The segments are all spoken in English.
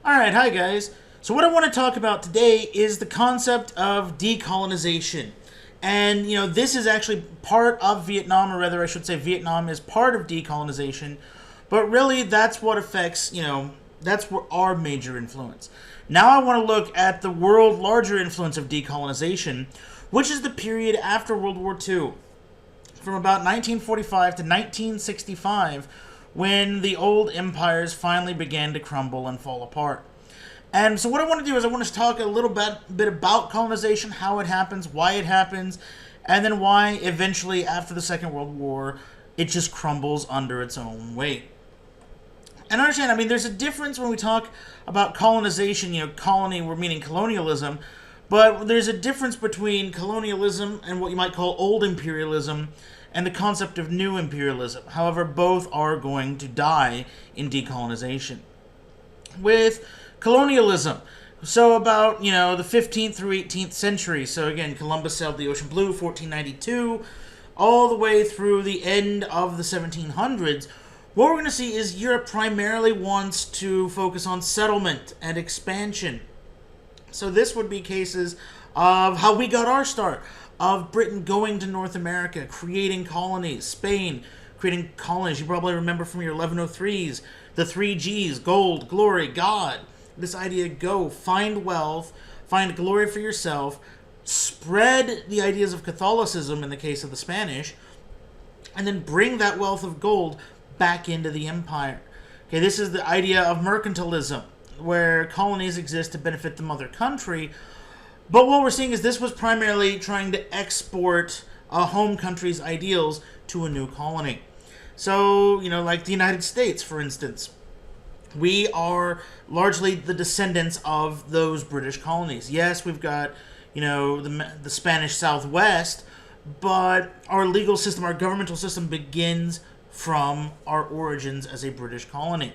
Alright, hi guys. So what I want to talk about today is the concept of decolonization. And, this is actually part of Vietnam, or rather I should say Vietnam is part of decolonization. But really that's what affects, that's where our major influence. Now I want to look at the world larger influence of decolonization, which is the period after World War II. From about 1945 to 1965, when the old empires finally began to crumble and fall apart. And so what I want to do is I want to talk a little bit about colonization, how it happens, why it happens, and then why eventually after the Second World War it just crumbles under its own weight. And understand, there's a difference when we talk about colonization, colony, we're meaning colonialism, but there's a difference between colonialism and what you might call old imperialism and the concept of new imperialism. However, both are going to die in decolonization. With colonialism, so about, the 15th through 18th century, so again, Columbus sailed the ocean blue, 1492, all the way through the end of the 1700s, what we're going to see is Europe primarily wants to focus on settlement and expansion. So this would be cases of how we got our start, of Britain going to North America, creating colonies, Spain creating colonies. You probably remember from your 1103s, the 3 Gs, gold, glory, God. This idea, go, find wealth, find glory for yourself, spread the ideas of Catholicism in the case of the Spanish, and then bring that wealth of gold back into the empire. Okay, this is the idea of mercantilism, where colonies exist to benefit the mother country. But what we're seeing is this was primarily trying to export a home country's ideals to a new colony. So, like the United States, for instance. We are largely the descendants of those British colonies. Yes, we've got, the Spanish Southwest, but our legal system, our governmental system begins from our origins as a British colony.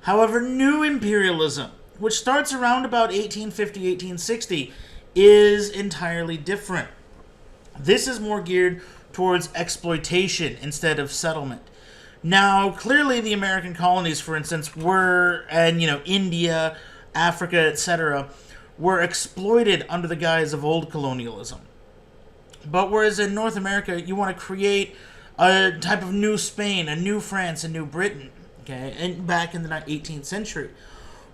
However, new imperialism, which starts around about 1850, 1860, is entirely different. This is more geared towards exploitation instead of settlement. Now, clearly the American colonies, for instance, were, and India, Africa, etc., were exploited under the guise of old colonialism. But whereas in North America, you want to create a type of new Spain, a new France, a new Britain, okay, and back in the 18th century.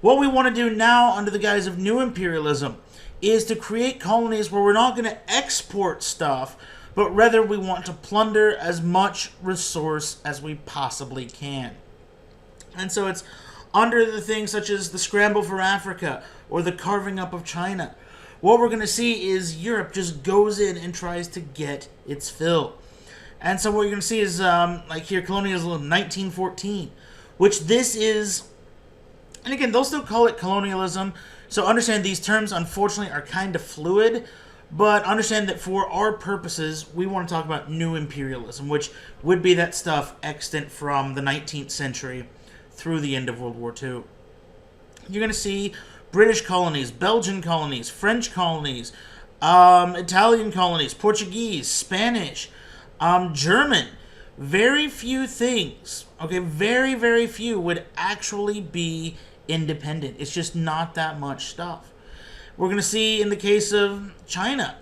What we want to do now under the guise of new imperialism is to create colonies where we're not going to export stuff, but rather we want to plunder as much resource as we possibly can. And so it's under the things such as the scramble for Africa or the carving up of China. What we're going to see is Europe just goes in and tries to get its fill. And so what you're going to see is, like here, colonialism 1914, which this is, and again, they'll still call it colonialism. So understand these terms, unfortunately, are kind of fluid. But understand that for our purposes, we want to talk about new imperialism, which would be that stuff extant from the 19th century through the end of World War II. You're going to see British colonies, Belgian colonies, French colonies, Italian colonies, Portuguese, Spanish, German. Very few things, okay, very, very few would actually be independent. It's just not that much stuff. We're going to see in the case of China,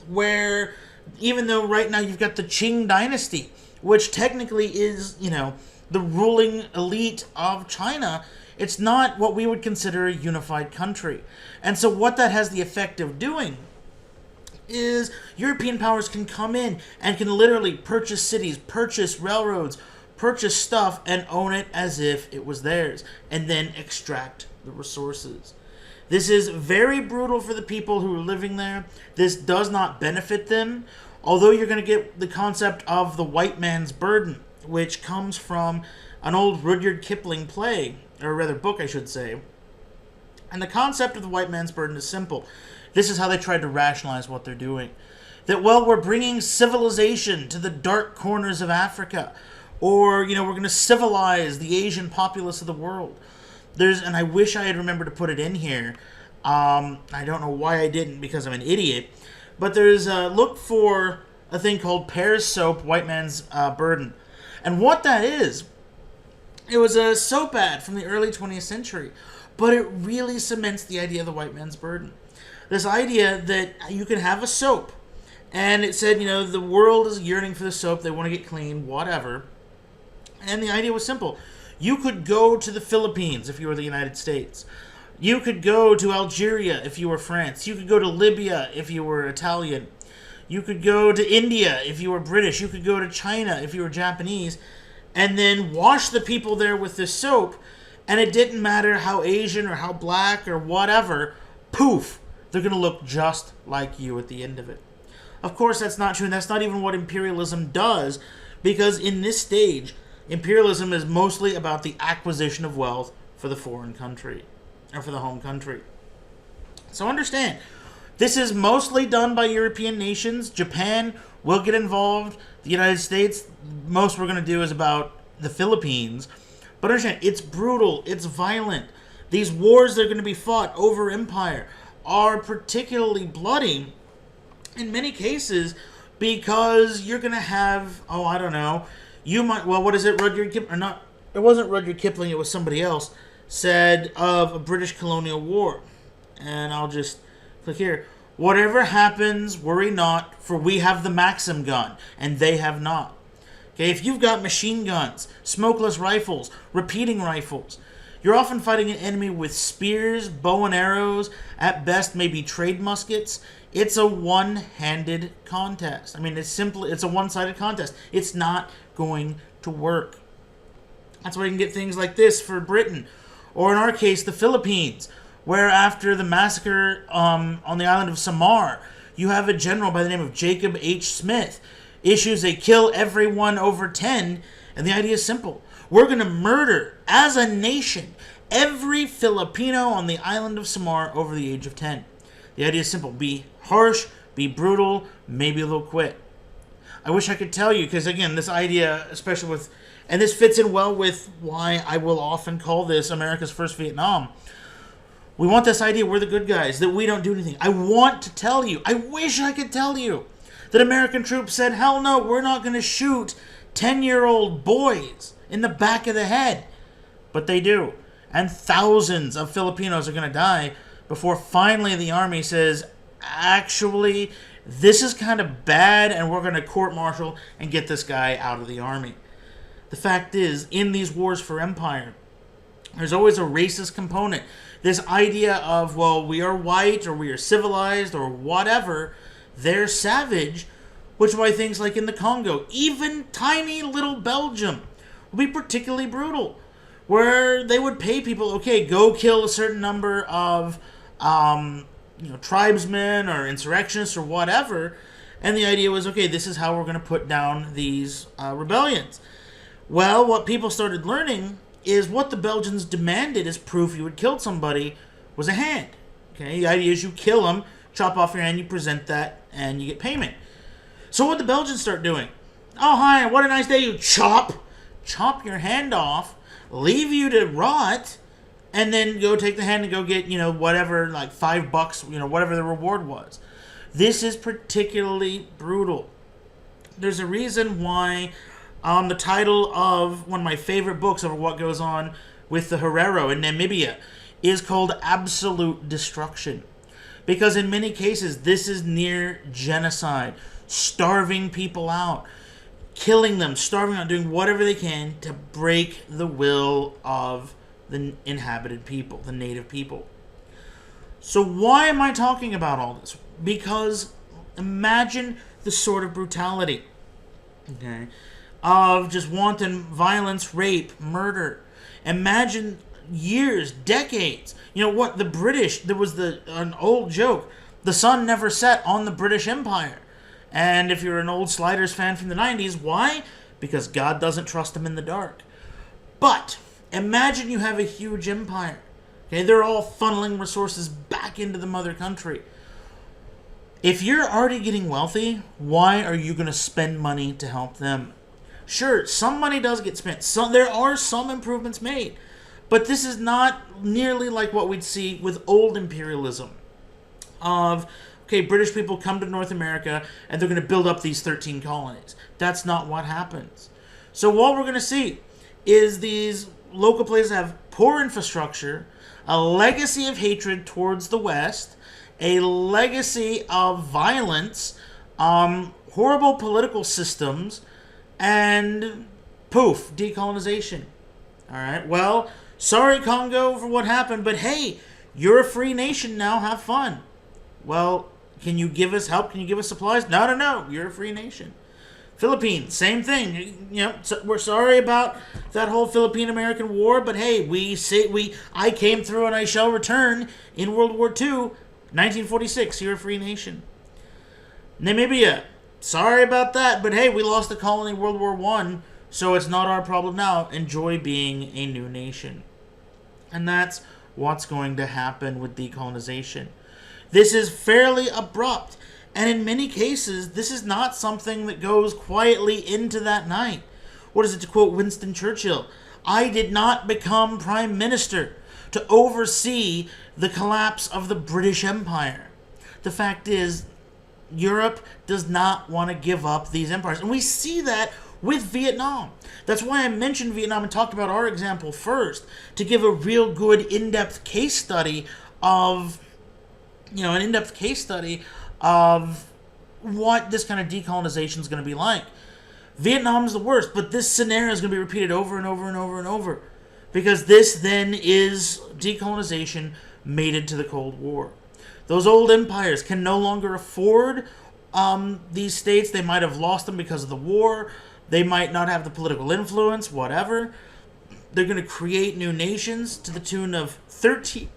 where even though right now you've got the Qing dynasty, which technically is, the ruling elite of China, it's not what we would consider a unified country. And so what that has the effect of doing is European powers can come in and can literally purchase cities, purchase railroads, purchase stuff, and own it as if it was theirs, and then extract the resources. This is very brutal for the people who are living there. This does not benefit them, although you're going to get the concept of the white man's burden, which comes from an old Rudyard Kipling play, or rather book, I should say. And the concept of the white man's burden is simple. This is how they tried to rationalize what they're doing. That, well, we're bringing civilization to the dark corners of Africa, or, we're going to civilize the Asian populace of the world. And I wish I had remembered to put it in here. I don't know why I didn't, because I'm an idiot. But there's look for a thing called Pear's Soap, White Man's Burden. And what that is It was a soap ad from the early 20th century, but it really cements the idea of the white man's burden. This idea that you can have a soap, and it said, the world is yearning for the soap, they want to get clean, whatever. And the idea was simple. You could go to the Philippines if you were the United States. You could go to Algeria if you were France. You could go to Libya if you were Italian. You could go to India if you were British. You could go to China if you were Japanese. And then wash the people there with this soap. And it didn't matter how Asian or how black or whatever. Poof. They're going to look just like you at the end of it. Of course, that's not true. And that's not even what imperialism does. Because in this stage, imperialism is mostly about the acquisition of wealth for the foreign country. Or for the home country. So understand, this is mostly done by European nations. Japan will get involved. The United States, most we're going to do is about the Philippines. But understand, it's brutal. It's violent. These wars that are going to be fought over empire are particularly bloody in many cases because you're going to have, you might, what is it, Rudyard Kipling, or not, it wasn't Rudyard Kipling, it was somebody else, said of a British colonial war. And I'll just click here. Whatever happens, worry not, for we have the Maxim gun, and they have not. Okay, if you've got machine guns, smokeless rifles, repeating rifles, you're often fighting an enemy with spears, bow and arrows, at best maybe trade muskets. It's a one-handed contest. It's a one-sided contest. It's not going to work. That's why you can get things like this for Britain. Or in our case, the Philippines, where after the massacre on the island of Samar, you have a general by the name of Jacob H. Smith issues a kill everyone over 10, and the idea is simple. We're going to murder, as a nation, every Filipino on the island of Samar over the age of 10. The idea is simple. Be harsh, be brutal, maybe they'll quit. I wish I could tell you, because again, this idea, especially with, and this fits in well with why I will often call this America's First Vietnam. We want this idea we're the good guys, that we don't do anything. I want to tell you, I wish I could tell you, that American troops said, hell no, we're not going to shoot 10-year-old boys in the back of the head. But they do. And thousands of Filipinos are going to die before finally the army says, actually, this is kind of bad and we're going to court-martial and get this guy out of the army. The fact is, in these wars for empire, there's always a racist component. This idea of, we are white or we are civilized or whatever, they're savage, which is why things like in the Congo, even tiny little Belgium, will be particularly brutal, where they would pay people, okay, go kill a certain number of tribesmen or insurrectionists or whatever, and the idea was, okay, this is how we're going to put down these rebellions. Well, what people started learning is what the Belgians demanded as proof you had killed somebody was a hand. Okay, the idea is you kill them, chop off your hand, you present that, and you get payment. So what the Belgians start doing? Oh, hi, what a nice day, you chop your hand off, leave you to rot, and then go take the hand and go get, whatever, like $5, whatever the reward was. This is particularly brutal. There's a reason why the title of one of my favorite books over what goes on with the Herero in Namibia is called Absolute Destruction. Because in many cases, this is near genocide. Starving people out. Killing them, starving out, doing whatever they can to break the will of the inhabited people, the native people. So why am I talking about all this? Because imagine the sort of brutality, okay, of just wanton violence, rape, murder. Imagine years, decades. The British, there was an old joke, the sun never set on the British Empire. And if you're an old Sliders fan from the 90s, why? Because God doesn't trust them in the dark. But imagine you have a huge empire. Okay, they're all funneling resources back into the mother country. If you're already getting wealthy, why are you going to spend money to help them? Sure, some money does get spent. There are some improvements made. But this is not nearly like what we'd see with old imperialism. Okay, British people come to North America and they're going to build up these 13 colonies. That's not what happens. So what we're going to see is these local places have poor infrastructure, a legacy of hatred towards the West, a legacy of violence, horrible political systems, and poof, decolonization. All right, well, sorry, Congo, for what happened, but hey, you're a free nation now, have fun. Well, can you give us help? Can you give us supplies? No, you're a free nation. Philippines, same thing. So we're sorry about that whole Philippine-American War, but hey, I came through and I shall return in World War II, 1946. You're a free nation. Namibia, sorry about that, but hey, we lost the colony in World War I, so it's not our problem now. Enjoy being a new nation. And that's what's going to happen with decolonization. This is fairly abrupt. And in many cases, this is not something that goes quietly into that night. What is it, to quote Winston Churchill? I did not become Prime Minister to oversee the collapse of the British Empire. The fact is, Europe does not want to give up these empires. And we see that with Vietnam. That's why I mentioned Vietnam and talked about our example first, to give a real good in-depth case study of, what this kind of decolonization is going to be like. Vietnam is the worst, but this scenario is going to be repeated over and over and over and over, because this then is decolonization mated to the Cold War. Those old empires can no longer afford these states. They might have lost them because of the war. They might not have the political influence, whatever. They're going to create new nations to the tune of 36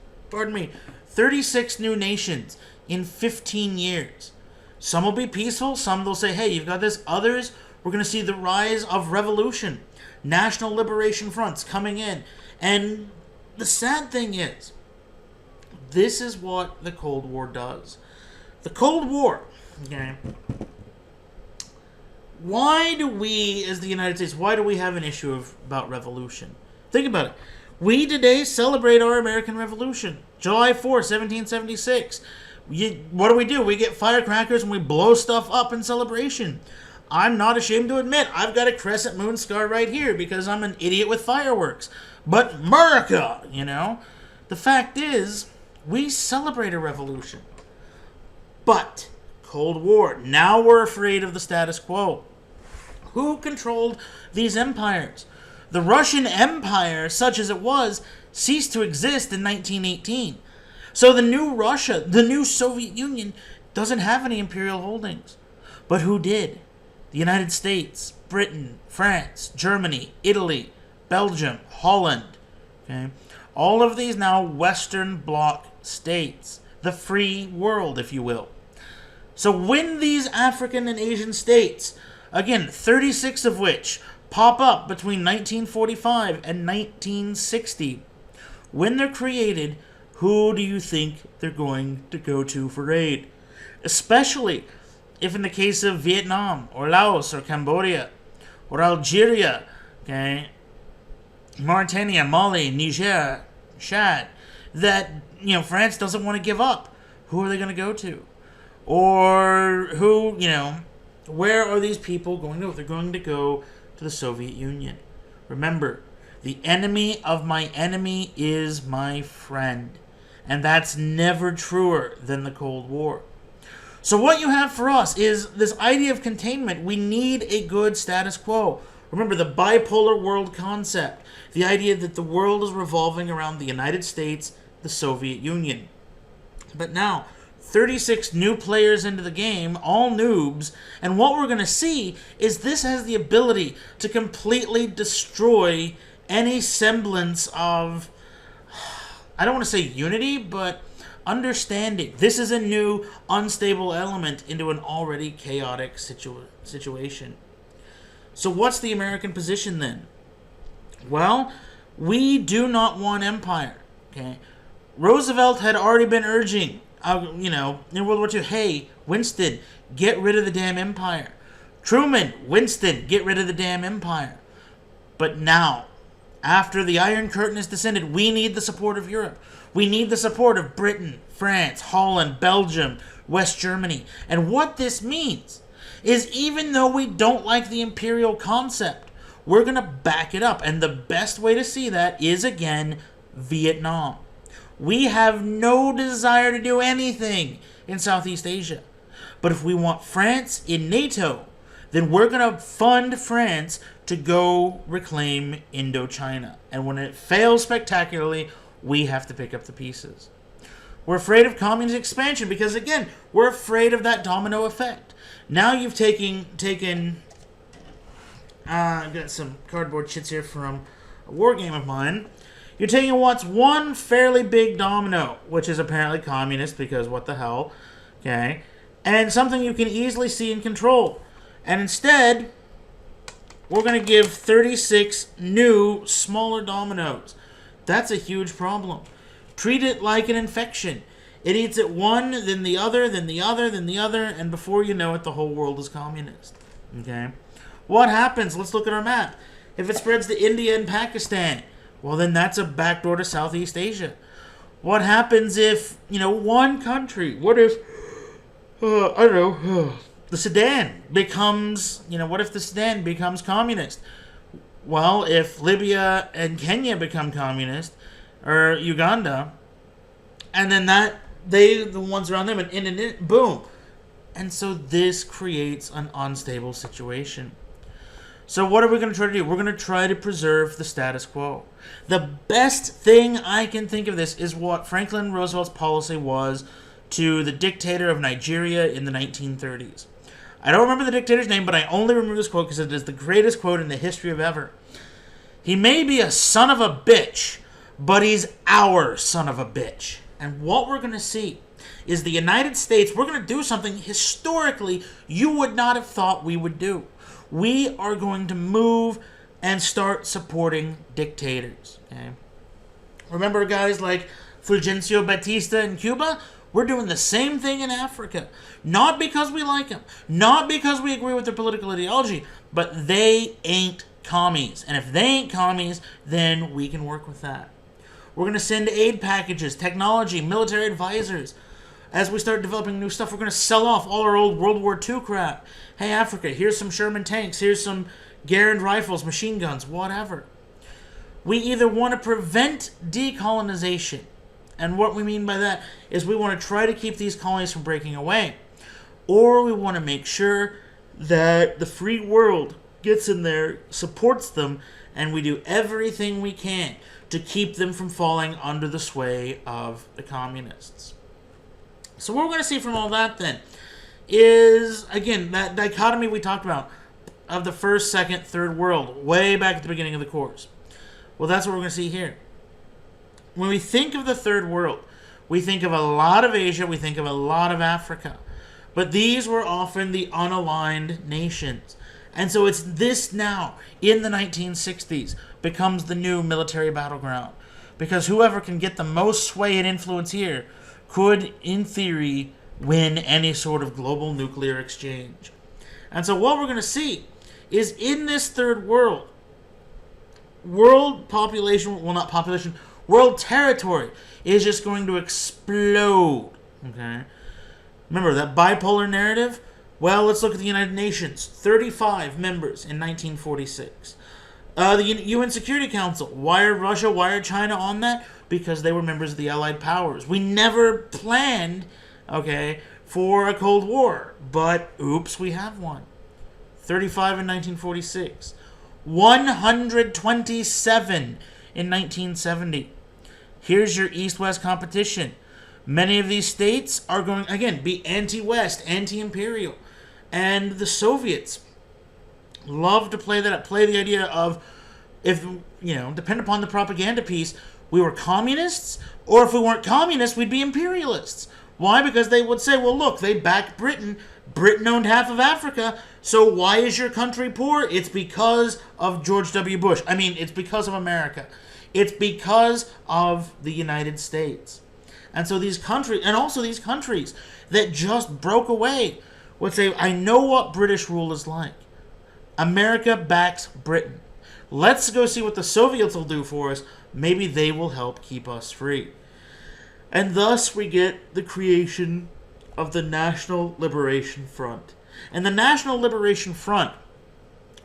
new nations in 15 years. Some will be peaceful, some they'll say, hey, you've got this. Others, we're going to see the rise of revolution, national liberation fronts coming in. And the sad thing is, this is what the Cold War does. The Cold War, okay, why do we, as the United States, why do we have an issue about revolution? Think about it. We today celebrate our American Revolution, July 4th, 1776. What do? We get firecrackers and we blow stuff up in celebration. I'm not ashamed to admit I've got a crescent moon scar right here because I'm an idiot with fireworks. But America, the fact is, we celebrate a revolution. But Cold War, now we're afraid of the status quo. Who controlled these empires? The Russian Empire, such as it was, ceased to exist in 1918. So the new Russia, the new Soviet Union, doesn't have any imperial holdings. But who did? The United States, Britain, France, Germany, Italy, Belgium, Holland. Okay? All of these now Western Bloc states. The free world, if you will. So when these African and Asian states, again, 36 of which pop up between 1945 and 1960, when they're created, who do you think they're going to go to for aid? Especially if in the case of Vietnam, or Laos, or Cambodia, or Algeria, okay, Mauritania, Mali, Niger, Chad, that, France doesn't want to give up. Who are they going to go to? Or who, where are these people going to go? They're going to go to the Soviet Union. Remember, the enemy of my enemy is my friend. And that's never truer than the Cold War. So what you have for us is this idea of containment. We need a good status quo. Remember the bipolar world concept. The idea that the world is revolving around the United States, the Soviet Union. But now, 36 new players into the game, all noobs, and what we're going to see is this has the ability to completely destroy any semblance of, I don't want to say unity, but understanding. This is a new, unstable element into an already chaotic situation. So what's the American position then? Well, we do not want empire. Okay, Roosevelt had already been urging, in World War II, hey, Winston, get rid of the damn empire. Truman, Winston, get rid of the damn empire. But now, after the Iron Curtain has descended, we need the support of Europe. We need the support of Britain, France, Holland, Belgium, West Germany. And what this means is even though we don't like the imperial concept, we're going to back it up. And the best way to see that is, again, Vietnam. We have no desire to do anything in Southeast Asia. But if we want France in NATO, then we're going to fund France to go reclaim Indochina. And when it fails spectacularly, we have to pick up the pieces. We're afraid of communist expansion because, again, we're afraid of that domino effect. Now you've taken I've got some cardboard shits here from a war game of mine. You're taking what's one fairly big domino, which is apparently communist, because what the hell, okay, and something you can easily see and control. And instead, we're going to give 36 new, smaller dominoes. That's a huge problem. Treat it like an infection. It eats at one, then the other, then the other, then the other, and before you know it, the whole world is communist. Okay? What happens? Let's look at our map. If it spreads to India and Pakistan, well, then that's a backdoor to Southeast Asia. What happens if, one country, what if, I don't know, the Sudan becomes, what if the Sudan becomes communist? Well, if Libya and Kenya become communist, or Uganda, and then the ones around them, and boom. And so this creates an unstable situation. So what are we going to try to do? We're going to try to preserve the status quo. The best thing I can think of this is what Franklin Roosevelt's policy was to the dictator of Nigeria in the 1930s. I don't remember the dictator's name, but I only remember this quote because it is the greatest quote in the history of ever. He may be a son of a bitch, but he's our son of a bitch. And what we're going to see is the United States, we're going to do something historically you would not have thought we would do. We are going to move and start supporting dictators. Okay? Remember guys like Fulgencio Batista in Cuba? We're doing the same thing in Africa. Not because we like them, not because we agree with their political ideology, but they ain't commies. And if they ain't commies, then we can work with that. We're going to send aid packages, technology, military advisors. As we start developing new stuff, we're going to sell off all our old World War II crap. Hey, Africa, here's some Sherman tanks, here's some Garand rifles, machine guns, whatever. We either want to prevent decolonization, and what we mean by that is we want to try to keep these colonies from breaking away, or we want to make sure that the free world gets in there, supports them, and we do everything we can to keep them from falling under the sway of the communists. So what we're going to see from all that then is, again, that dichotomy we talked about of the first, second, third world, way back at the beginning of the course. Well, that's what we're going to see here. When we think of the third world, we think of a lot of Asia, we think of a lot of Africa. But these were often the unaligned nations. And so it's this now, in the 1960s, becomes the new military battleground. Because whoever can get the most sway and influence here could, in theory, win any sort of global nuclear exchange. And so what we're going to see is in this third world, world territory is just going to explode. Okay? Remember that bipolar narrative? Well, let's look at the United Nations. 35 members in 1946. The UN Security Council. Why are Russia, why are China on that? Because they were members of the Allied Powers. We never planned, for a Cold War. But, oops, we have one. 35 in 1946. 127 in 1970. Here's your East-West competition. Many of these states are going, again, be anti-West, anti-imperial. And the Soviets love to play that up, play the idea of, if, depend upon the propaganda piece, we were communists, or if we weren't communists, we'd be imperialists. Why? Because they would say, well, look, they backed Britain. Britain owned half of Africa, so why is your country poor? It's because of George W. Bush. I mean, it's because of America. It's because of the United States. And so these countries, and also these countries that just broke away, would say, I know what British rule is like. America backs Britain. Let's go see what the Soviets will do for us. Maybe they will help keep us free. And thus we get the creation of the National Liberation Front. And the National Liberation Front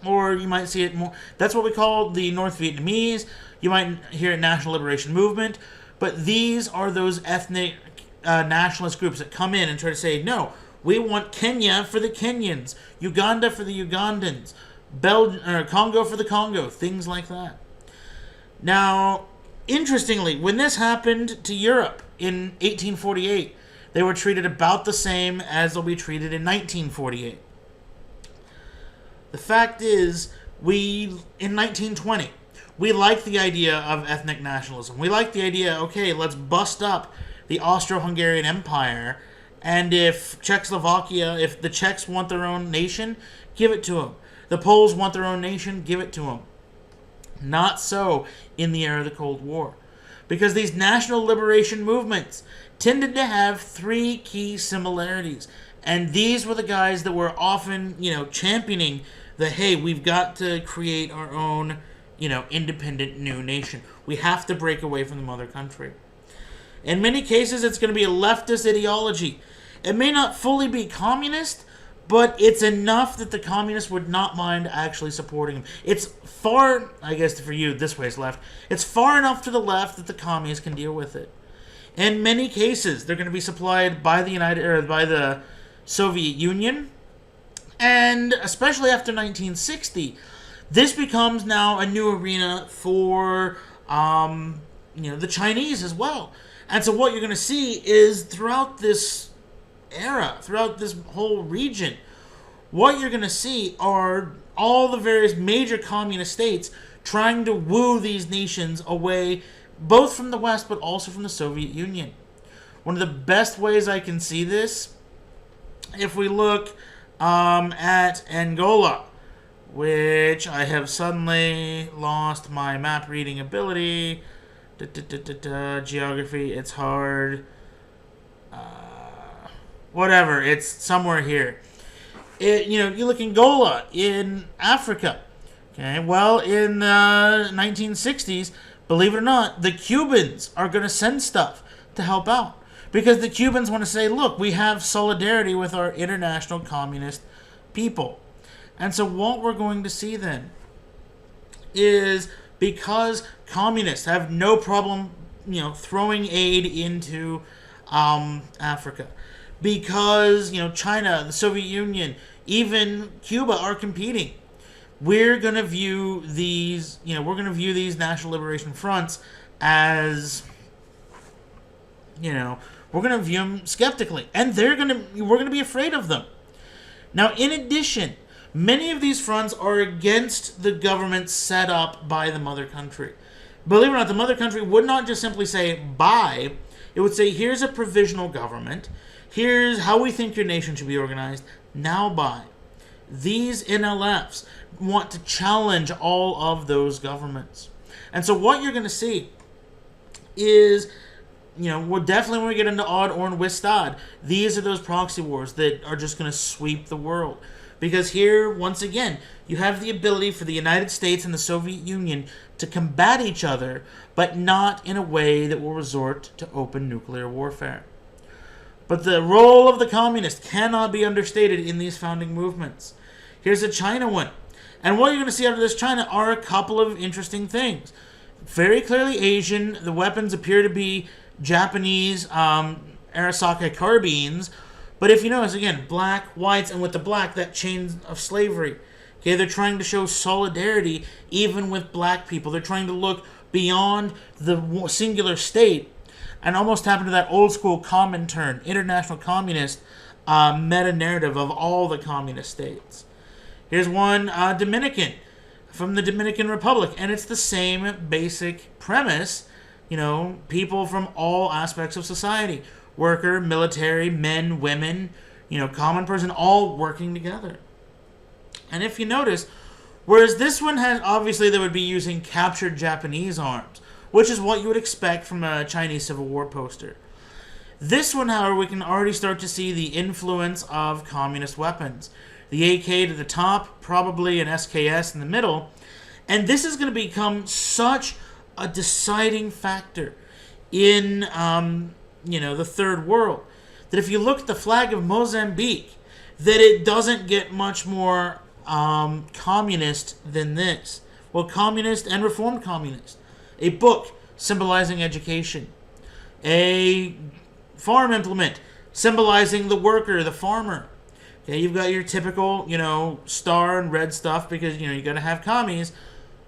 or you might see it more. That's what we call the North Vietnamese. You might hear it National Liberation Movement. But these are those ethnic nationalist groups that come in and try to say, no, we want Kenya for the Kenyans, Uganda for the Ugandans, Congo for the Congo, things like that. Now, interestingly, when this happened to Europe in 1848, they were treated about the same as they'll be treated in 1948. The fact is, in 1920, we like the idea of ethnic nationalism. We like the idea, okay, let's bust up the Austro-Hungarian Empire, and if the Czechs want their own nation, give it to them. The Poles want their own nation, give it to them. Not so in the era of the Cold War, because these national liberation movements tended to have three key similarities, and these were the guys that were often, championing the, hey, we've got to create our own, independent new nation. We have to break away from the mother country. In many cases, it's going to be a leftist ideology. It may not fully be communist, but it's enough that the communists would not mind actually supporting them. It's far, I guess for you, this way is left. It's far enough to the left that the communists can deal with it. In many cases, they're going to be supplied by the Soviet Union, and especially after 1960, this becomes now a new arena for the Chinese as well. And so what you're going to see is throughout this era, throughout this whole region, what you're going to see are all the various major communist states trying to woo these nations away, both from the West but also from the Soviet Union. One of the best ways I can see this, if we look at Angola, which I have suddenly lost my map reading ability. Geography, it's hard. Whatever, it's somewhere here. You look Angola in Africa. Okay, well, in the 1960s, believe it or not, the Cubans are going to send stuff to help out. Because the Cubans want to say, look, we have solidarity with our international communist people. And so what we're going to see then is, because communists have no problem, throwing aid into Africa, because China, the Soviet Union, even Cuba are competing, we're going to view these national liberation fronts as, we're going to view them skeptically, and we're going to be afraid of them. Now, in addition, many of these fronts are against the government set up by the mother country. Believe it or not, the mother country would not just simply say, buy. It would say, here's a provisional government. Here's how we think your nation should be organized. Now buy. These NLFs want to challenge all of those governments. And so what you're going to see is, definitely when we get into Odd, Orn, Wistad, these are those proxy wars that are just going to sweep the world. Because here, once again, you have the ability for the United States and the Soviet Union to combat each other, but not in a way that will resort to open nuclear warfare. But the role of the communists cannot be understated in these founding movements. Here's a China one. And what you're going to see out of this China are a couple of interesting things. Very clearly Asian. The weapons appear to be Japanese Arisaka carbines. But if you notice, again, black, whites, and with the black, that chain of slavery. Okay, they're trying to show solidarity even with black people. They're trying to look beyond the singular state and almost tap into that old school Comintern, international communist meta-narrative of all the communist states. Here's one Dominican from the Dominican Republic, and it's the same basic premise. People from all aspects of society. Worker, military, men, women, common person, all working together. And if you notice, whereas this one has, obviously they would be using captured Japanese arms, which is what you would expect from a Chinese Civil War poster. This one, however, we can already start to see the influence of communist weapons. The AK to the top, probably an SKS in the middle, and this is going to become such a deciding factor in the third world, that if you look at the flag of Mozambique, that it doesn't get much more communist than this? Well, communist and reformed communist. A book symbolizing education. A farm implement symbolizing the worker, the farmer. Okay, you've got your typical, star and red stuff because, you got to have commies,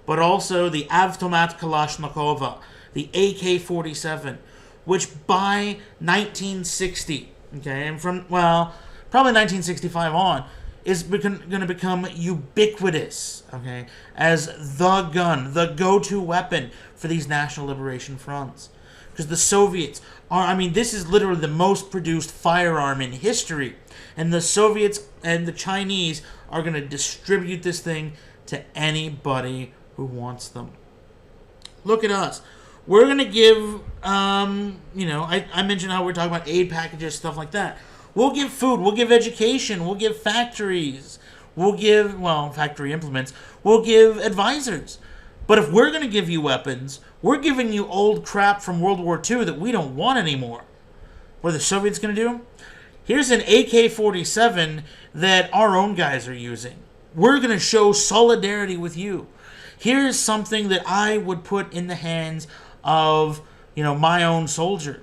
but also the Avtomat Kalashnikova, the AK-47, which by 1960, okay, and from, probably 1965 on, is going to become ubiquitous, okay, as the gun, the go-to weapon for these national liberation fronts. Because the Soviets this is literally the most produced firearm in history. And the Soviets and the Chinese are going to distribute this thing to anybody who wants them. Look at us. We're going to give, I mentioned how we're talking about aid packages, stuff like that. We'll give food, we'll give education, we'll give factories, we'll give, factory implements, we'll give advisors. But if we're going to give you weapons, we're giving you old crap from World War II that we don't want anymore. What are the Soviets going to do? Here's an AK-47 that our own guys are using. We're going to show solidarity with you. Here's something that I would put in the hands of, my own soldier.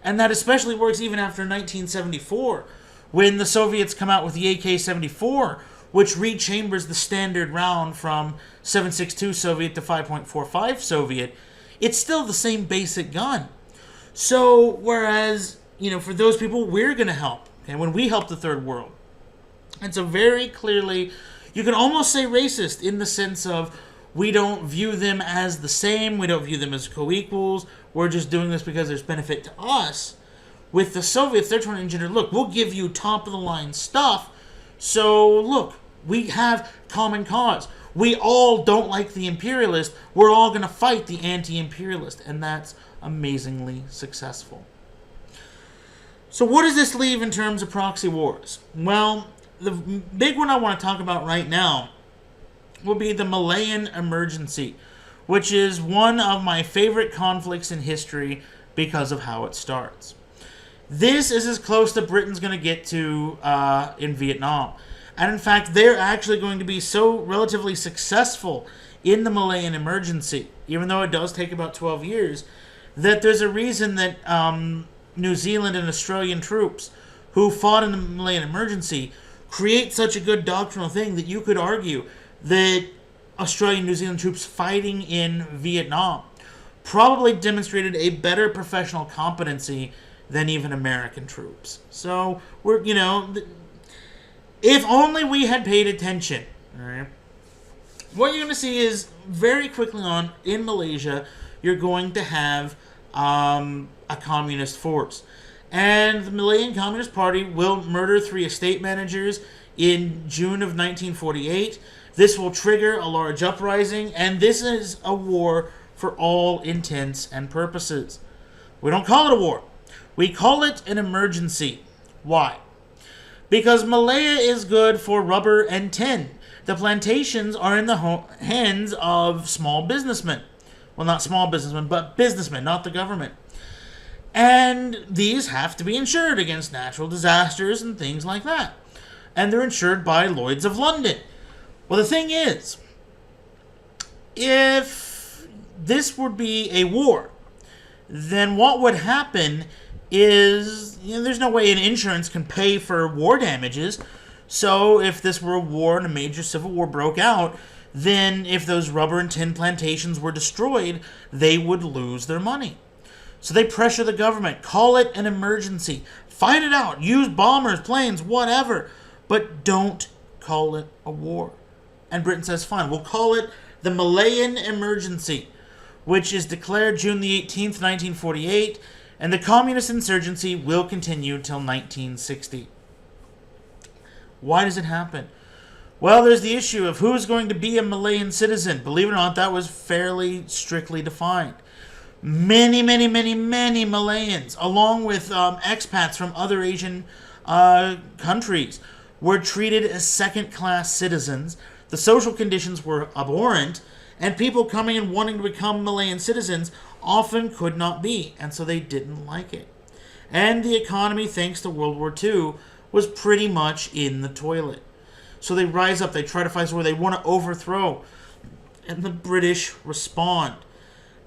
And that especially works even after 1974, when the Soviets come out with the AK-74, which rechambers the standard round from 7.62 Soviet to 5.45 Soviet. It's still the same basic gun. So, whereas, for those people, we're going to help. And when we help the third world. And so very clearly, you can almost say racist in the sense of we don't view them as the same. We don't view them as co-equals. We're just doing this because there's benefit to us. With the Soviets, they're trying to engineer, look, we'll give you top-of-the-line stuff. So, look, we have common cause. We all don't like the imperialist. We're all going to fight the anti-imperialist. And that's amazingly successful. So what does this leave in terms of proxy wars? Well, the big one I want to talk about right now will be the Malayan Emergency, which is one of my favorite conflicts in history because of how it starts. This is as close to Britain's going to get to in Vietnam. And in fact, they're actually going to be so relatively successful in the Malayan Emergency, even though it does take about 12 years, that there's a reason that New Zealand and Australian troops who fought in the Malayan Emergency create such a good doctrinal thing that you could argue that Australian and New Zealand troops fighting in Vietnam probably demonstrated a better professional competency than even American troops. So, if only we had paid attention, all right? What you're going to see is very quickly on, in Malaysia, you're going to have a communist force. And the Malayan Communist Party will murder 3 estate managers in June of 1948. This will trigger a large uprising, and this is a war for all intents and purposes. We don't call it a war. We call it an emergency. Why? Because Malaya is good for rubber and tin. The plantations are in the hands of small businessmen. Well, not small businessmen, but businessmen, not the government. And these have to be insured against natural disasters and things like that. And they're insured by Lloyd's of London. Well, the thing is, if this would be a war, then what would happen is, there's no way an insurance can pay for war damages. So if this were a war and a major civil war broke out, then if those rubber and tin plantations were destroyed, they would lose their money. So they pressure the government, call it an emergency, fight it out, use bombers, planes, whatever, but don't call it a war. And Britain says, fine, we'll call it the Malayan Emergency, which is declared June the 18th, 1948, and the communist insurgency will continue till 1960. Why does it happen? Well, there's the issue of who's going to be a Malayan citizen. Believe it or not, that was fairly strictly defined. Many Malayans, along with expats from other Asian countries, were treated as second-class citizens. The social conditions were abhorrent, and people coming and wanting to become Malayan citizens often could not be, and so they didn't like it. And the economy, thanks to World War II, was pretty much in the toilet. So they rise up, they try to fight where they want to overthrow. And the British respond.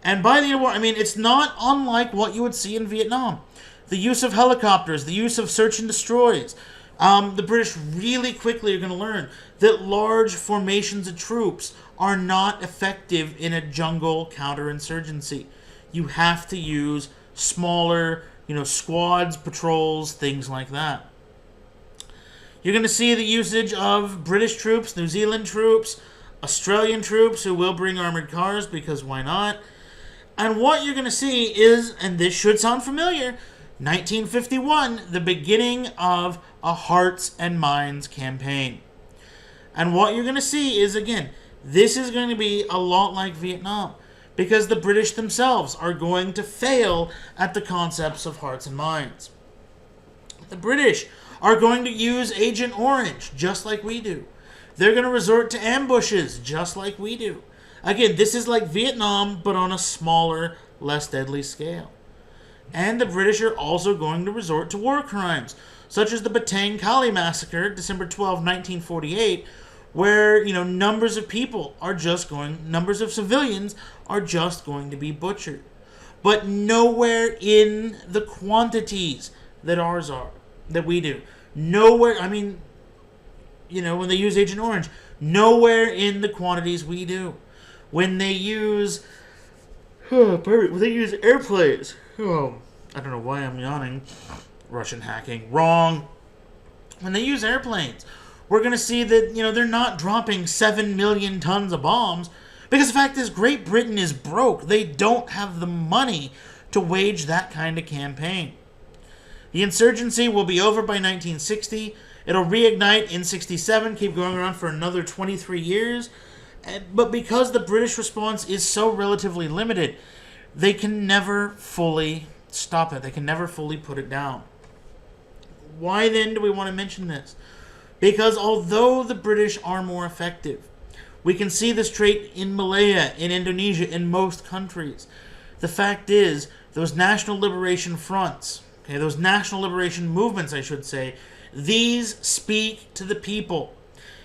And by the end of the war, I mean, it's not unlike what you would see in Vietnam. The use of helicopters, the use of search and destroys. The British really quickly are going to learn that large formations of troops are not effective in a jungle counterinsurgency. You have to use smaller, squads, patrols, things like that. You're going to see the usage of British troops, New Zealand troops, Australian troops who will bring armored cars because why not? And what you're going to see is, and this should sound familiar, 1951, the beginning of a Hearts and Minds campaign. And what you're going to see is, again, this is going to be a lot like Vietnam because the British themselves are going to fail at the concepts of hearts and minds. The British are going to use Agent Orange just like we do. They're going to resort to ambushes just like we do. Again, this is like Vietnam, but on a smaller, less deadly scale. And the British are also going to resort to war crimes, such as the Batang Kali massacre, December 12, 1948, where, numbers of civilians are just going to be butchered. But nowhere in the quantities that ours are, that we do. Nowhere, when they use Agent Orange, nowhere in the quantities we do. When they use airplanes, I don't know why I'm yawning. Russian hacking, wrong. When they use airplanes, we're going to see that, they're not dropping 7 million tons of bombs because the fact is Great Britain is broke. They don't have the money to wage that kind of campaign. The insurgency will be over by 1960. It'll reignite in 67, keep going around for another 23 years. But because the British response is so relatively limited, they can never fully stop it. They can never fully put it down. Why then do we want to mention this? Because although the British are more effective, we can see this trait in Malaya, in Indonesia, in most countries. The fact is, those national liberation fronts, those national liberation movements, I should say, these speak to the people.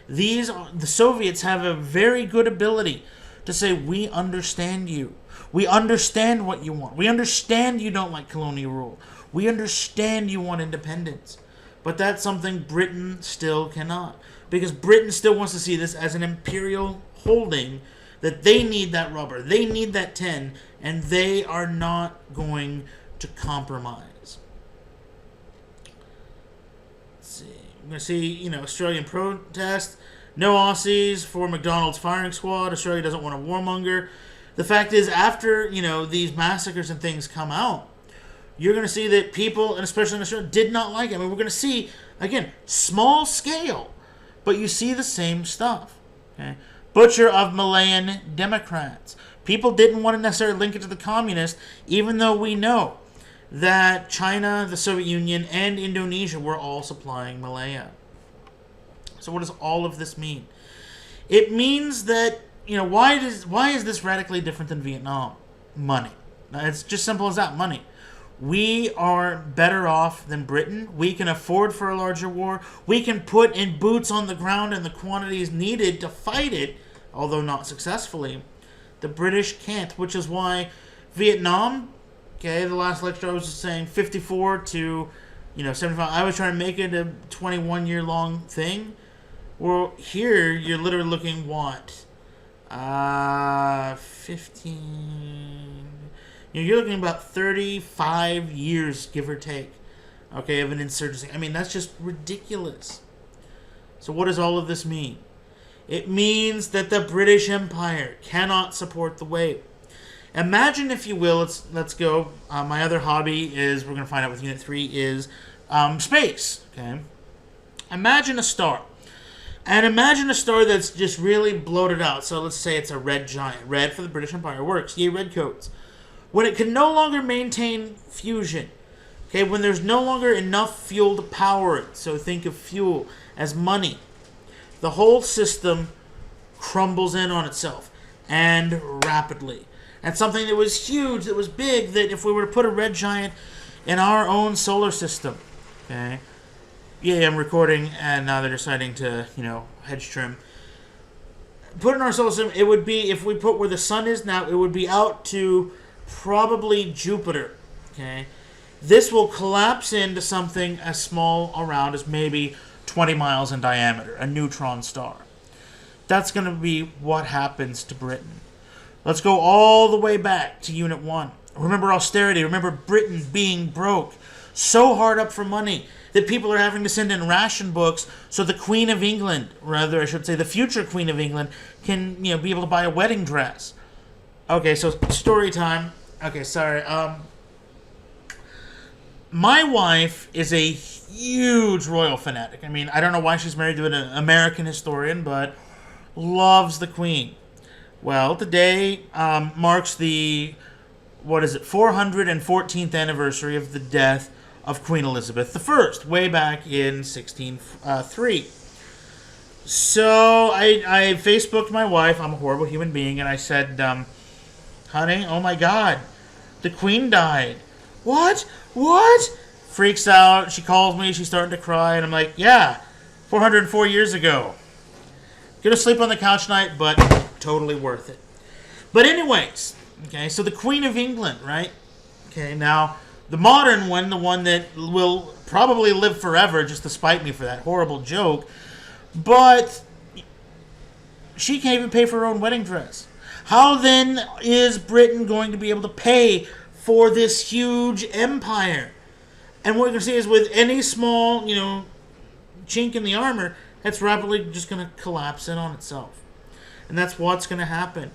The Soviets have a very good ability to say, we understand you. We understand what you want. We understand you don't like colonial rule. We understand you want independence. But that's something Britain still cannot. Because Britain still wants to see this as an imperial holding, that they need that rubber, they need that tin, and they are not going to compromise. Let's see. I'm going to see, Australian protest. No Aussies for McDonald's firing squad. Australia doesn't want a warmonger. The fact is, after, these massacres and things come out, you're going to see that people, and especially in Australia, did not like it. We're going to see, again, small scale, but you see the same stuff. Okay? Butcher of Malayan Democrats. People didn't want to necessarily link it to the communists, even though we know that China, the Soviet Union, and Indonesia were all supplying Malaya. So what does all of this mean? It means that, why is this radically different than Vietnam? Money. Now, it's just simple as that, money. We are better off than Britain. We can afford for a larger war. We can put in boots on the ground in the quantities needed to fight it, although not successfully. The British can't, which is why Vietnam, the last lecture I was just saying 54 to 75. I was trying to make it a 21-year long thing. Well, here you're literally looking what? 15. You're looking about 35 years, give or take, of an insurgency. That's just ridiculous. So what does all of this mean? It means that the British Empire cannot support the wave. Imagine, if you will, let's go. My other hobby is, we're going to find out with Unit 3, is space. Okay. Imagine a star. And imagine a star that's just really bloated out. So let's say it's a red giant. Red for the British Empire works. Yay, redcoats. When it can no longer maintain fusion. When there's no longer enough fuel to power it. So think of fuel as money. The whole system crumbles in on itself. And rapidly. And something that was huge, that was big, that if we were to put a red giant in our own solar system, Yeah, I'm recording, and now they're deciding to, hedge trim. Put in our solar system, it would be, if we put where the sun is now, it would be out to probably Jupiter. Okay? This will collapse into something as small around as maybe 20 miles in diameter, a neutron star. That's going to be what happens to Britain. Let's go all the way back to Unit 1. Remember austerity. Remember Britain being broke. So hard up for money that people are having to send in ration books so the Queen of England, rather I should say the future Queen of England, can be able to buy a wedding dress. Okay, so story time. Okay, sorry. My wife is a huge royal fanatic. I mean, I don't know why she's married to an American historian, but loves the Queen. Well, today marks the 414th anniversary of the death of Queen Elizabeth I, way back in 1603. So I Facebooked my wife. I'm a horrible human being, and I said, honey, oh my God, the Queen died. What? Freaks out. She calls me. She's starting to cry, and I'm like, yeah, 404 years ago. Gonna sleep on the couch tonight, but totally worth it. But anyways, okay, so the Queen of England, right? Okay, now the modern one, the one that will probably live forever, just to spite me for that horrible joke, but she can't even pay for her own wedding dress. How then is Britain going to be able to pay for this huge empire? And what we're going to see is with any small, chink in the armor, that's rapidly just going to collapse in on itself. And that's what's going to happen.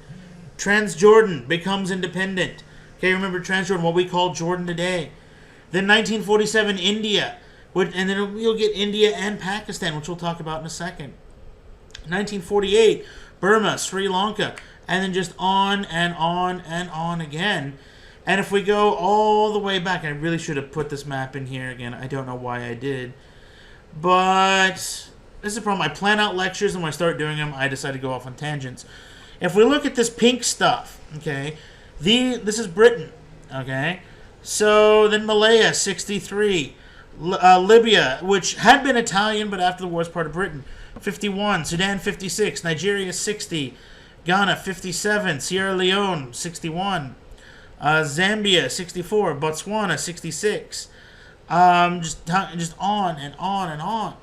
Transjordan becomes independent. Okay, remember Transjordan, what we call Jordan today. Then 1947, India. And then you'll get India and Pakistan, which we'll talk about in a second. 1948, Burma, Sri Lanka. And then just on and on and on again. And if we go all the way back, I really should have put this map in here again. I don't know why I did. But this is the problem. I plan out lectures, and when I start doing them, I decide to go off on tangents. If we look at this pink stuff, okay, this is Britain, okay? So then Malaya, 63. Libya, which had been Italian, but after the war was part of Britain, 51. Sudan, 56. Nigeria, 60. Ghana, 57. Sierra Leone, 61. Zambia, 64. Botswana, 66. Just on and on and on.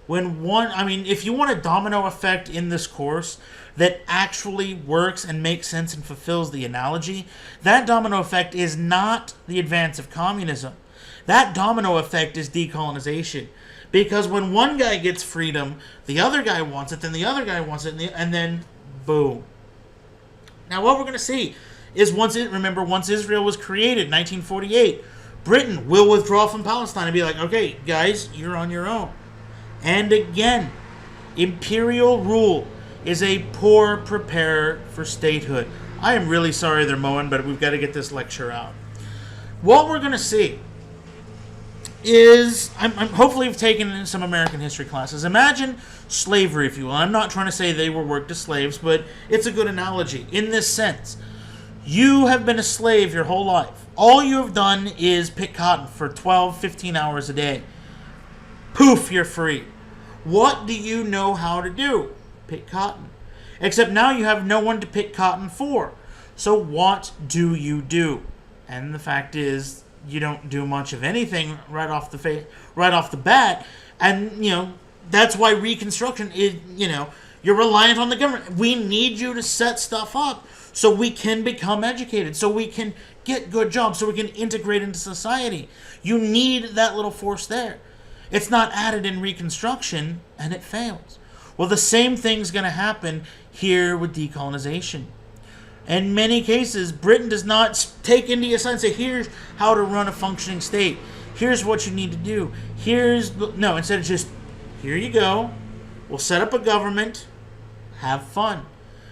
If you want a domino effect in this course that actually works and makes sense and fulfills the analogy, that domino effect is not the advance of communism. That domino effect is decolonization. Because when one guy gets freedom, the other guy wants it, then the other guy wants it, and then boom. Now what we're going to see is once Israel was created, 1948, Britain will withdraw from Palestine and be like, okay, guys, you're on your own. And again, imperial rule is a poor preparer for statehood. I am really sorry they're mowing, but we've got to get this lecture out. What we're going to see is, hopefully you've taken some American history classes. Imagine slavery, if you will. I'm not trying to say they were worked as slaves, but it's a good analogy in this sense. You have been a slave your whole life. All you have done is pick cotton for 12, 15 hours a day. Poof, you're free. What do you know how to do? Pick cotton. Except now you have no one to pick cotton for. So what do you do? And the fact is, you don't do much of anything right off the bat. And, that's why Reconstruction is, you're reliant on the government. We need you to set stuff up so we can become educated, so we can get good jobs, so we can integrate into society. You need that little force there. It's not added in Reconstruction, and it fails. Well, the same thing's going to happen here with decolonization. In many cases, Britain does not take India aside and say, here's how to run a functioning state. Here's what you need to do. Instead of just, here you go. We'll set up a government. Have fun.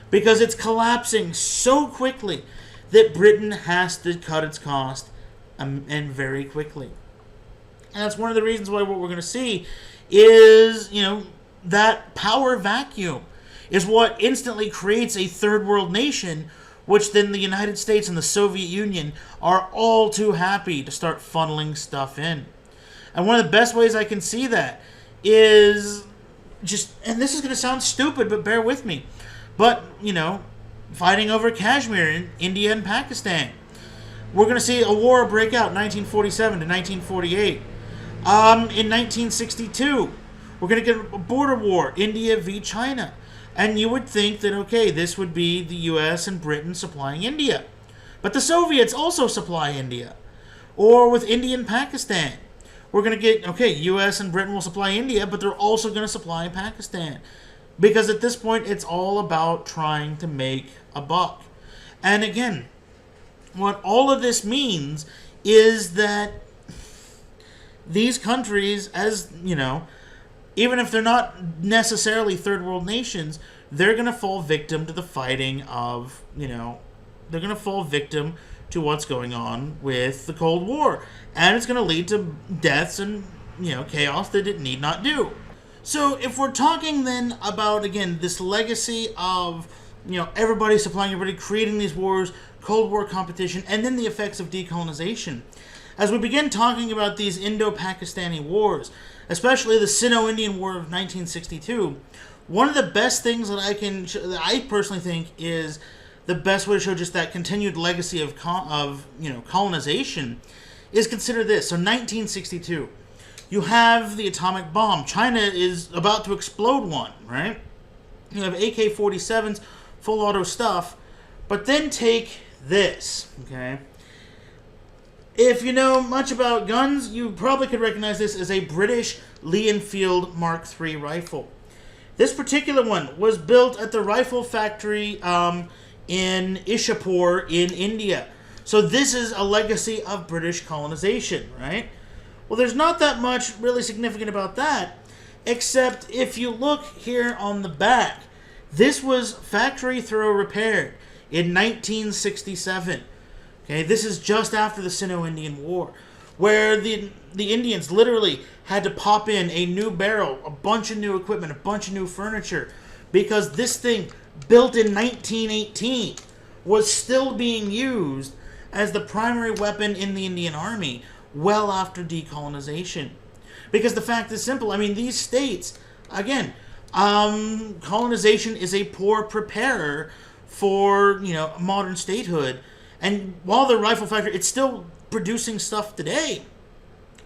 Because it's collapsing so quickly that Britain has to cut its cost, and very quickly. And that's one of the reasons why what we're going to see is, that power vacuum is what instantly creates a third world nation, which then the United States and the Soviet Union are all too happy to start funneling stuff in. And one of the best ways I can see that is just, and this is going to sound stupid, but bear with me, but, fighting over Kashmir in India and Pakistan. We're going to see a war break out 1947 to 1948. In 1962, we're going to get a border war, India v. China. And you would think that, okay, this would be the U.S. and Britain supplying India. But the Soviets also supply India. Or with India and Pakistan, we're going to get, okay, U.S. and Britain will supply India, but they're also going to supply Pakistan. Because at this point, it's all about trying to make a buck. And again, what all of this means is that these countries, as even if they're not necessarily third world nations, they're going to fall victim to the fighting of, they're going to fall victim to what's going on with the Cold War. And it's going to lead to deaths and, chaos that it need not do. So if we're talking then about, again, this legacy of, everybody supplying everybody, creating these wars, Cold War competition, and then the effects of decolonization. As we begin talking about these Indo-Pakistani wars, especially the Sino-Indian War of 1962, one of the best things that I personally think is the best way to show just that continued legacy of colonization is consider this. So 1962, you have the atomic bomb. China is about to explode one, right? You have AK-47s, full auto stuff, but then take this, okay? If you know much about guns, you probably could recognize this as a British Lee Enfield Mark III rifle. This particular one was built at the rifle factory in Ishapur in India. So this is a legacy of British colonization, right? Well, there's not that much really significant about that, except if you look here on the back, this was factory throw repaired in 1967. Okay, this is just after the Sino-Indian War, where the Indians literally had to pop in a new barrel, a bunch of new equipment, a bunch of new furniture, because this thing, built in 1918, was still being used as the primary weapon in the Indian Army well after decolonization. Because the fact is simple. I mean, these states, again, colonization is a poor preparer for, modern statehood. And while the rifle factory, it's still producing stuff today.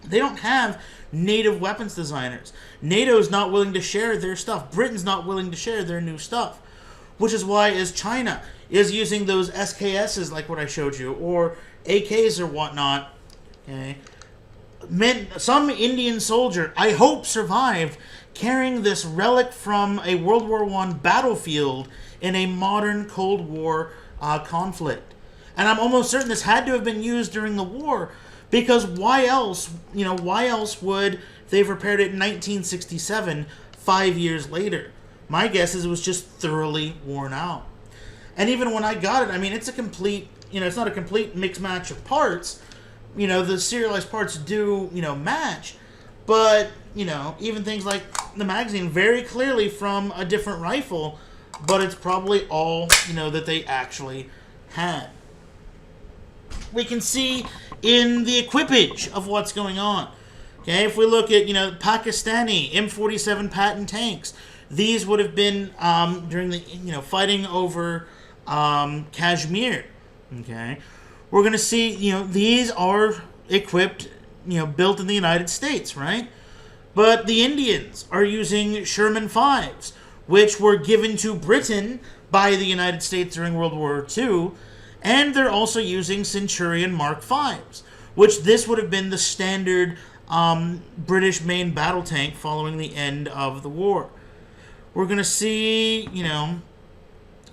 They don't have native weapons designers. NATO's not willing to share their stuff. Britain's not willing to share their new stuff. Which is why, as China is using those SKSs like what I showed you, or AKs or whatnot, okay, some Indian soldier, I hope, survived carrying this relic from a World War I battlefield in a modern Cold War conflict. And I'm almost certain this had to have been used during the war, because why else would they have repaired it in 1967, 5 years later? My guess is it was just thoroughly worn out. And even when I got it, I mean, it's a complete, it's not a complete mix match of parts. The serialized parts do, match. But, even things like the magazine, very clearly from a different rifle, but it's probably all, that they actually had. We can see in the equipage of what's going on. Okay, if we look at, Pakistani M47 Patton tanks, these would have been during the, fighting over Kashmir. Okay, we're going to see, these are equipped, built in the United States, right? But the Indians are using Sherman 5s, which were given to Britain by the United States during World War II. And they're also using Centurion Mark 5s, which this would have been the standard British main battle tank following the end of the war. We're going to see,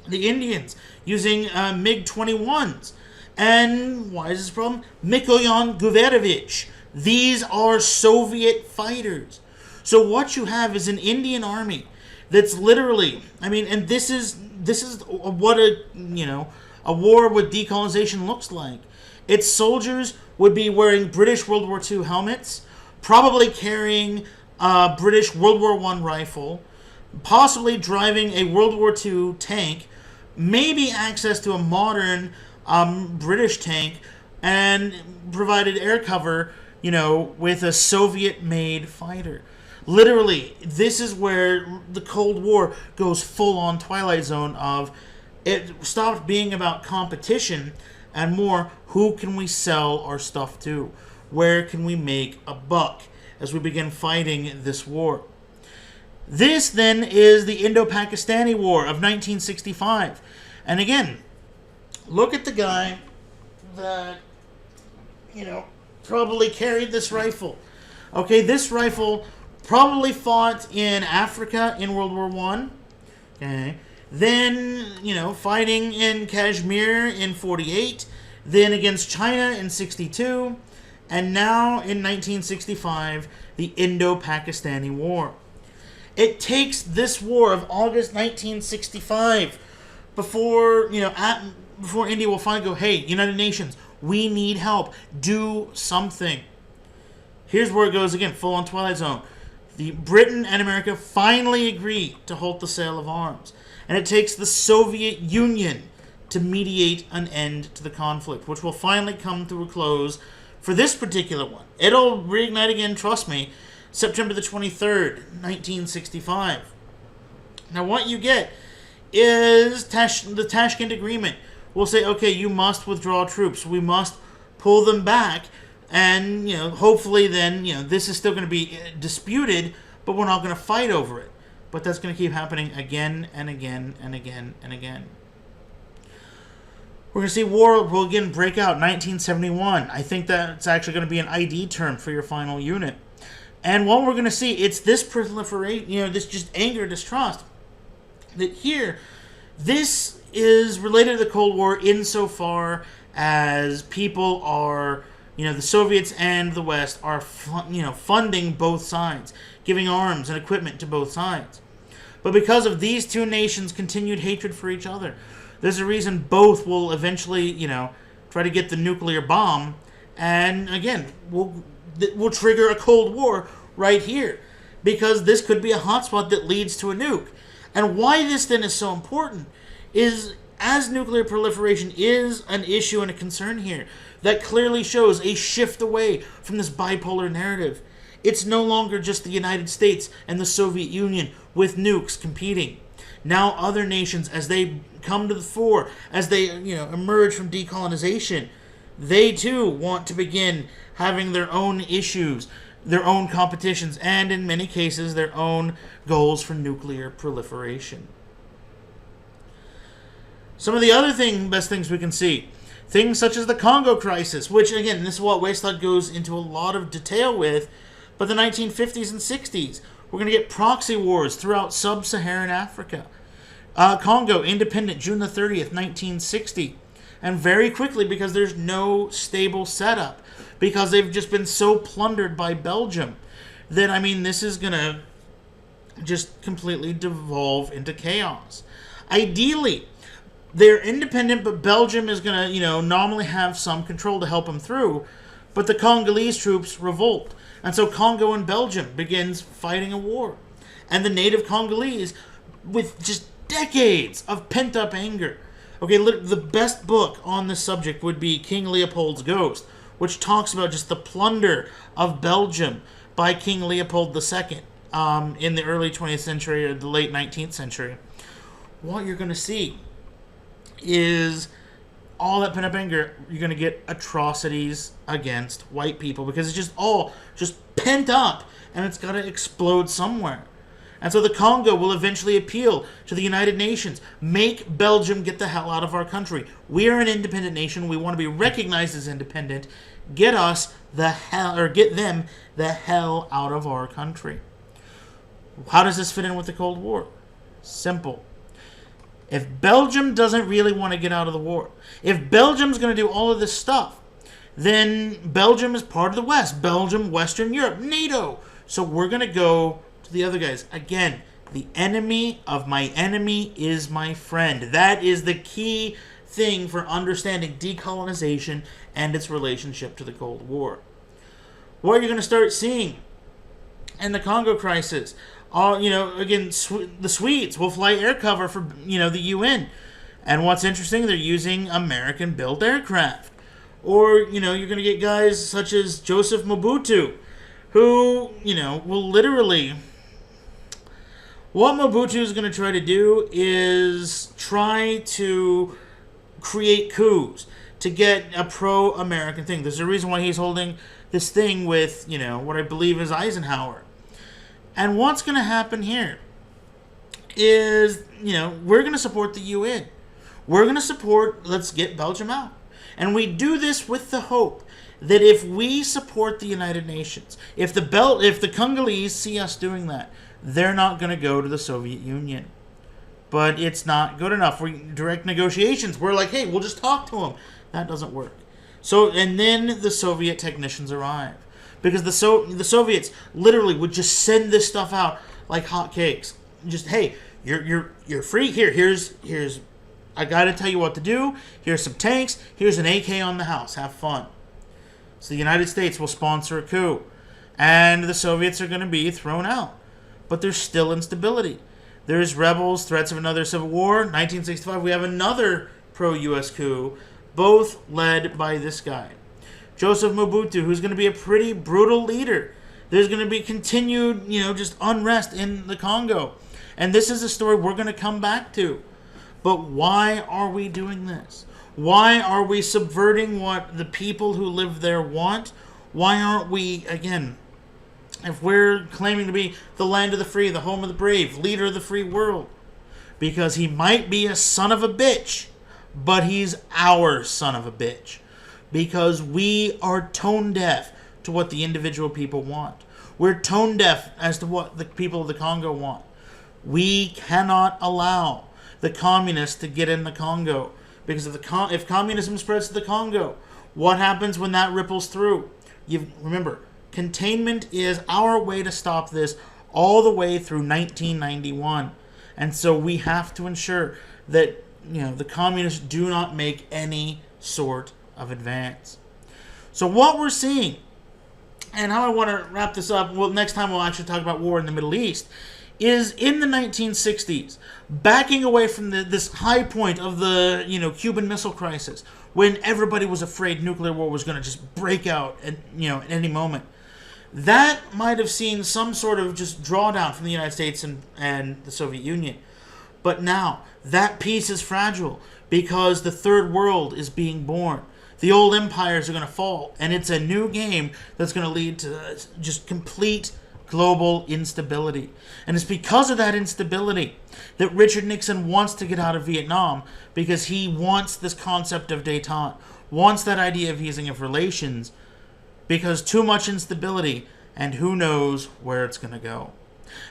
the Indians using MiG-21s. And why is this a problem? Mikoyan Guverovich. These are Soviet fighters. So what you have is an Indian army that's literally, and this is what a war with decolonization looks like. Its soldiers would be wearing British World War II helmets, probably carrying a British World War I rifle, possibly driving a World War II tank, maybe access to a modern British tank, and provided air cover, with a Soviet-made fighter. Literally, this is where the Cold War goes full on Twilight Zone of it stopped being about competition and more who can we sell our stuff to? Where can we make a buck as we begin fighting this war? This then is the Indo-Pakistani War of 1965. And again, look at the guy that, probably carried this rifle. Okay, this rifle probably fought in Africa in World War One. Okay. Then, fighting in Kashmir in 48. Then against China in 62. And now in 1965, the Indo-Pakistani War. It takes this war of August 1965 before, before India will finally go, hey, United Nations, we need help. Do something. Here's where it goes again, full on Twilight Zone. Britain and America finally agree to halt the sale of arms. And it takes the Soviet Union to mediate an end to the conflict, which will finally come to a close for this particular one. It'll reignite again, trust me, September the 23rd, 1965. Now what you get is the Tashkent Agreement. We'll say, okay, you must withdraw troops. We must pull them back. And, hopefully then, this is still going to be disputed, but we're not going to fight over it. But that's going to keep happening again and again and again and again. We're going to see war will again break out 1971. I think that's actually going to be an ID term for your final unit. And what we're going to see, it's this proliferate, this just anger, distrust. That here, this is related to the Cold War insofar as people are, the Soviets and the West are, funding both sides, giving arms and equipment to both sides. But because of these two nations' continued hatred for each other, there's a reason both will eventually, try to get the nuclear bomb, and again, will trigger a Cold War right here, because this could be a hotspot that leads to a nuke. And why this then is so important is, as nuclear proliferation is an issue and a concern here, that clearly shows a shift away from this bipolar narrative. It's no longer just the United States and the Soviet Union with nukes competing. Now other nations, as they come to the fore, as they emerge from decolonization, they too want to begin having their own issues, their own competitions, and in many cases their own goals for nuclear proliferation. Some of the other best things we can see, things such as the Congo crisis, which again, this is what Wasteland goes into a lot of detail with, but the 1950s and 60s, we're going to get proxy wars throughout sub-Saharan Africa. Congo, independent, June the 30th, 1960. And very quickly, because there's no stable setup, because they've just been so plundered by Belgium, that, this is going to just completely devolve into chaos. Ideally, they're independent, but Belgium is going to, nominally have some control to help them through, but the Congolese troops revolt. And so Congo and Belgium begins fighting a war. And the native Congolese, with just decades of pent-up anger. Okay, the best book on this subject would be King Leopold's Ghost, which talks about just the plunder of Belgium by King Leopold II in the early 20th century or the late 19th century. What you're going to see is all that pent-up anger. You're going to get atrocities against white people because it's just all just pent up, and it's got to explode somewhere. And so the Congo will eventually appeal to the United Nations. Make Belgium get the hell out of our country. We are an independent nation. We want to be recognized as independent. Get us the hell, or get them the hell out of our country. How does this fit in with the Cold War? Simple. If Belgium doesn't really want to get out of the war, if Belgium's going to do all of this stuff, then Belgium is part of the West. Belgium, Western Europe, NATO. So we're going to go to the other guys. Again, the enemy of my enemy is my friend. That is the key thing for understanding decolonization and its relationship to the Cold War. What are you going to start seeing in the Congo crisis? Again, the Swedes will fly air cover for, the UN. And what's interesting, they're using American-built aircraft. Or, you're going to get guys such as Joseph Mobutu who, will literally... What Mobutu is going to try to do is try to create coups to get a pro-American thing. There's a reason why he's holding this thing with, what I believe is Eisenhower. And what's going to happen here is, we're going to support the UN. We're going to support, let's get Belgium out. And we do this with the hope that if we support the United Nations, if the Congolese see us doing that, they're not going to go to the Soviet Union. But it's not good enough. Direct negotiations, we're like, hey, we'll just talk to them. That doesn't work. So, and then the Soviet technicians arrive. Because the Soviets literally would just send this stuff out like hotcakes. Just, hey, you're free. Here's I got to tell you what to do. Here's some tanks. Here's an AK on the house. Have fun. So the United States will sponsor a coup. And the Soviets are going to be thrown out. But there's still instability. There's rebels, threats of another civil war. 1965, we have another pro-U.S. coup, both led by this guy, Joseph Mobutu, who's going to be a pretty brutal leader. There's going to be continued, just unrest in the Congo. And this is a story we're going to come back to. But why are we doing this? Why are we subverting what the people who live there want? Why aren't we, again... If we're claiming to be the land of the free, the home of the brave, leader of the free world, because he might be a son of a bitch, but he's our son of a bitch, because we are tone deaf to what the individual people want. We're tone deaf as to what the people of the Congo want. We cannot allow the communists to get in the Congo, because if communism spreads to the Congo, what happens when that ripples through? Remember, containment is our way to stop this all the way through 1991. And so we have to ensure that, the communists do not make any sort of advance. So what we're seeing, and how I want to wrap this up, well, next time we'll actually talk about war in the Middle East, is in the 1960s, backing away from this high point of the, Cuban Missile Crisis, when everybody was afraid nuclear war was going to just break out at any moment. That might have seen some sort of just drawdown from the United States and the Soviet Union. But now, that peace is fragile because the third world is being born. The old empires are going to fall, and it's a new game that's going to lead to just complete global instability. And it's because of that instability that Richard Nixon wants to get out of Vietnam, because he wants this concept of détente, wants that idea of easing of relations, because too much instability, and who knows where it's going to go.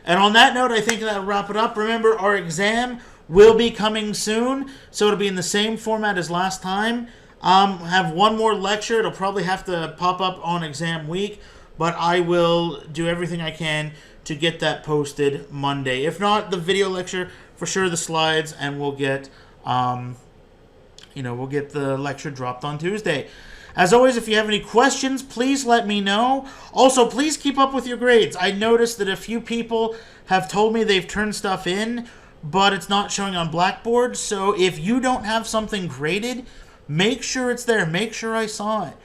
And on that note, I think that'll wrap it up. Remember, our exam will be coming soon, so it'll be in the same format as last time. Have one more lecture. It'll probably have to pop up on exam week, but I will do everything I can to get that posted Monday. If not, the video lecture, for sure the slides, and we'll get, we'll get the lecture dropped on Tuesday. As always, if you have any questions, please let me know. Also, please keep up with your grades. I noticed that a few people have told me they've turned stuff in, but it's not showing on Blackboard. So if you don't have something graded, make sure it's there. Make sure I saw it.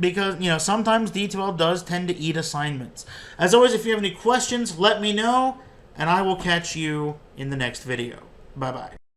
Because, sometimes D2L does tend to eat assignments. As always, if you have any questions, let me know, and I will catch you in the next video. Bye-bye.